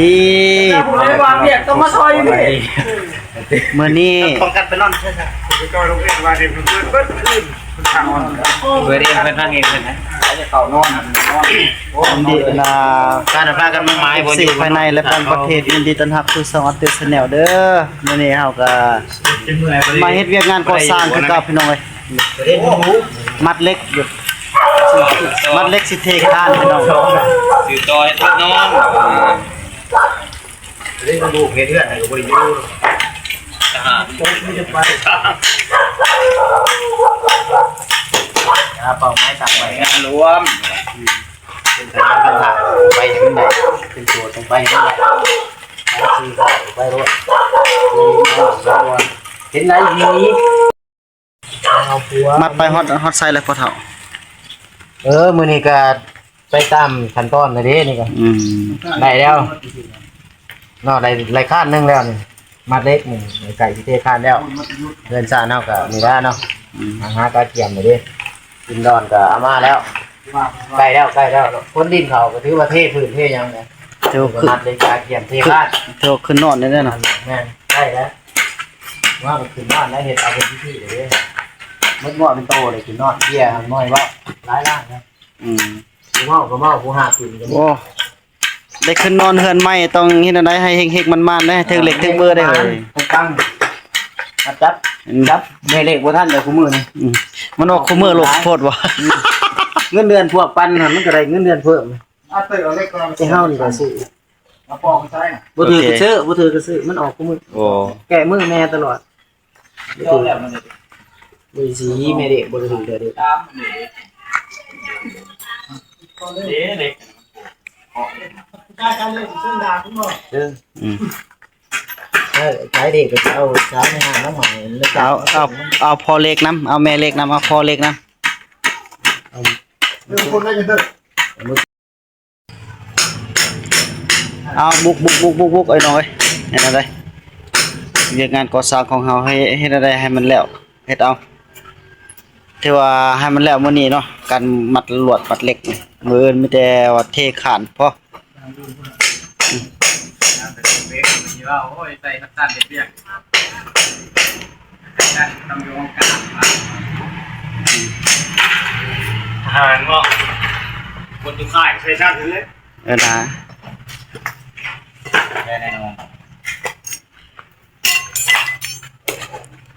ดีผมเลยว่าเรียกต้องมาซอยพี่มื้อนี้ป้องกันไปนอนใช่ไหมคุณจอยโรงเรียนว่าเรียนเพื่อนเพื่อนคืนคุณทางอ่อนเพื่อนเรียนเพื่อนทางเองเลยนะจะเข่านอนยินดีการพากันมาไม้บน สิภายในและต่างประเทศยินดีต้อนรับสู่ช่อง Artist Channel เด้อมื้อนี้เฮาก็มาเฮ็ดเวียกงานก่อสร้างคือเก่าพี่น้องเอ้ยมัดเหล็กอยู่มัดเหล็กสิเทคานพี่น้องสื่อจอยทัดนอนเล่นกระดูกเพื่อนกับบริยูทหารไม่จะไปเป่าไม้ตักไปงานรวมเป็นทางเป็นทางไปถึงไหนเป็นตัวตรงไปถึงไหนคือไปรถเห็นไรนี้มัดไปฮอตไซแล้วพอเฒ่ามื้อนี้ก็ไปตามขั้นตอนเลยเด้นี่ก็ได้แล้วเนาะได้ข้านนึงแล้วนี่มัดเล็กนี่ไก่ที่เทข้านแล้วเงินซ่าเฮาก็มีแล้วเนาะหากระเทียมเลยเด้กินดอนก็เอามาแล้วใกล้แล้วคนดินเขาก็ถือว่าเทพื้นเทยังไงเดี๋ยวขึ้นมัดเลยกระเทียมเทข้านเดี๋ยวขึ้นนอนได้เนาะแม่นใกล้แล้วว่ามันขึ้นนอนแล้วเฮ็ดเอาเป็นพิธีเลยเด้มันเหมาะเป็นโตเลยขึ้นนอนเบี้ยน้อยว่าหลายล้านนะผู้เมาก็เมาผู้หาขึ้นก็โอ้ได้ขึ้นนอนเฮือนใหม่ต้องเฮ็ดอันใดให้เฮกๆมันๆได้ถึงเหล็กถึงเบอร์ได้เลยตั้งจับแม่เล็กบ่ทันเด้อคู่มือนี่มันออกคู่มือโลกโพดว่ะเงินเดือนพวกปันมันก็ได้เงินเดือนเพิ่มเอาเล็กก่อนสิเฮานี่ก็ซื้อมาปอกใส่น่ะบ่ถือก็ซื้อมันออกคู่มือโอ้แก้มือแม่ตลอดบ่สิแม่เด็กบ่ถือเด้อเด็กเด็กการเล่นซึ่งดาคุณบ่ใช้เด็กก็เอาใช้ในห้างน้ำหมายแล้วเอาพอเล็กน้ำเอาแม่เล็กน้ำเอาพอเล็กน้ำคนน่าจะเด้อเอาบุกไอ้น้อยเฮ็ดอะไรเวียกงานก่อสร้างของเฮาให้เฮ็ดอะไรให้มันแล้วเฮ็ดเอาที่ว่าให้มันแล้วมื้อนี้เนาะการมัดลวดมัดเหล็กมื้ออื่นมีแต่ว่าเทขานพอว่าโอ้ยใส่น้ำตาลเปียกทำโยงกลางทหารก็คนที่ค่ายใช้ชาติเลยนะแน่นอน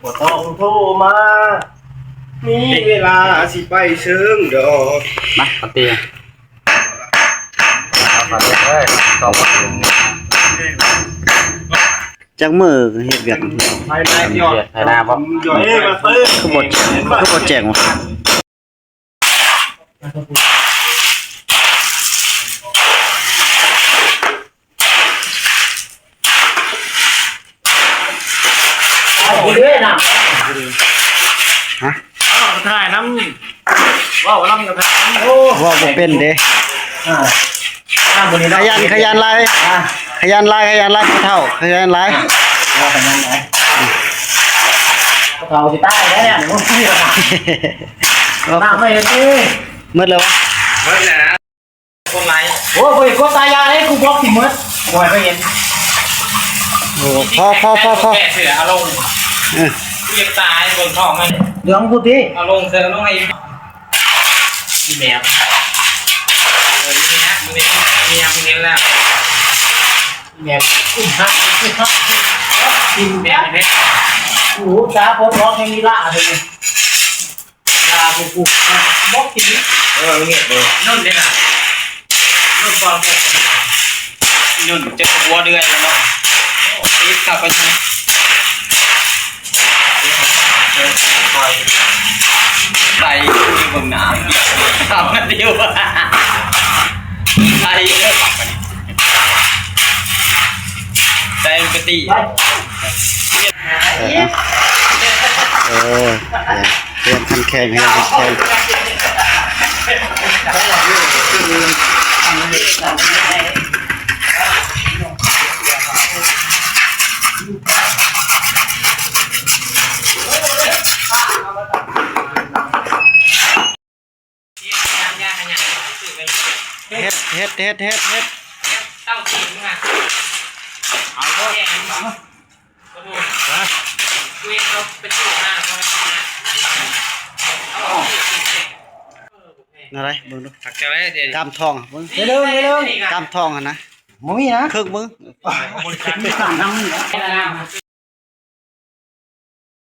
ปวดท้องโทรมามีเวลาสิไปเชิงดอกมาปฏิต่อมาจังมือเฮ็ดเวียกภายในยอดภายในบ่คือบ่แจ้งว่ะฮะถ่ายน้ำว้าวน้ำกระถางโอ้ว่าบ่เป็นเด้ขยันไล่เท่าขยันไล่เราสิตายแล้วเนี่ยมึงพี่ละน้ำไม่เห็นดิมืดแล้ววะมืดแล้วคนไรโอ้ยกูตายยาเลยกูบล็อกสิมืดโอ้ยไม่เห็นโอ้พอแกเสือเอาลงเรียกตายบนท้องมันเหลืองกูทีเอาลงเสือลงให้ที่แมวนี่แล้วแมวอุ้มฮะกินแมวเพชรโอ้จ้าพบร้องเพลงนี้ล่าเลยลากูบล็อกทีนี้เงี้ยเลยนุ่นเลยนะนุ่นก่อนนุ่นจะวัวเดือยแล้วเนาะนี่กลับไปที่ใส่ที่บนน้ำทำกันเดียวใส่ใส่ปกติเตรียมคันแข่งให้คันแข่งเฮ็ดเต้าสีมึงอ่ะ เอาก็แย่มาก็ดูคุยเขาเป็นตัวหน้าเขาอะไรเบิ่งดู ผักจะได้เดี๋ยว กล้ามทองเบิ่ง เร็วเร็ว กล้ามทองหั่นนะ บ่มีนะ ครึ่งมึง บริการไม่ต่างน้ำนี่นะ